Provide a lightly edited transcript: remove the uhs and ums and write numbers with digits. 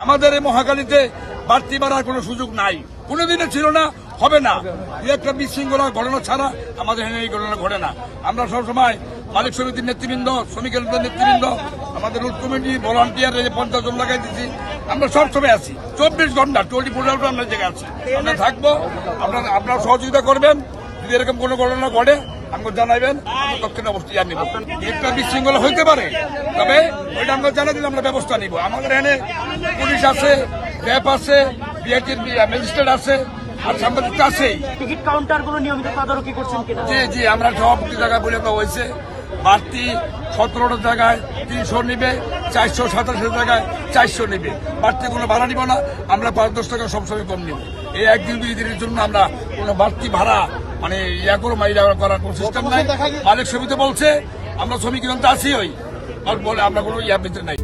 আমাদের এই মহাখালীতে বাড়তি বাড়ার কোনো সুযোগ নাই, কোনোদিনও ছিল না, হবে না। একটা বিশৃঙ্খলা ঘটনা ছাড়া আমাদের এখানে এই ঘটনা ঘটে না। আমরা সবসময় মালিক সমিতির নেতৃবৃন্দ, শ্রমিকের নেতৃবৃন্দ, আমাদের রুট কমিটি, ভলান্টিয়ার 50 জন লাগাই দিচ্ছি। আমরা সবসময় আছি, 24 ঘন্টা 24 আওয়ার আমরা জায়গায় আছি, আমরা থাকবো। আপনারা সহযোগিতা করবেন। যদি এরকম কোনো ঘটনা ঘটে আমাকে জানাবেন, আমরা তৎক্ষণাৎ অবস্থা জানিব। একটা বিশৃঙ্খলা হইতে পারে, তবে ওইটা আমরা জানাই দিলে আমরা ব্যবস্থা নিব। আমাদের এখানে পুলিশ আছে, র্যাব আছে, বিআইটির ম্যাজিস্ট্রেট আছে, আর সাংবাদিক আছেই। টিকিট কাউন্টার গুলো নিয়মিত তদারকি করছেন কিনা? জি, আমরা সভাপতি জায়গায় বলে দেওয়া হয়েছে। বাড়তি 17টা জায়গায় 300 নিবে, 487 জায়গায় 400 নিবে। বাড়তি কোনো ভাড়া নিব না, আমরা 5-10 টাকা সবসময় কম নিব। এই একদিন 2 দিনের জন্য আমরা কোনো বাড়তি ভাড়া মানে করার কোনো সিস্টেম নাই। মালিক সমিতি বলছে, আমরা শ্রমিক আছি, ওই বলে আমরা কোনো ভিতরে নাই।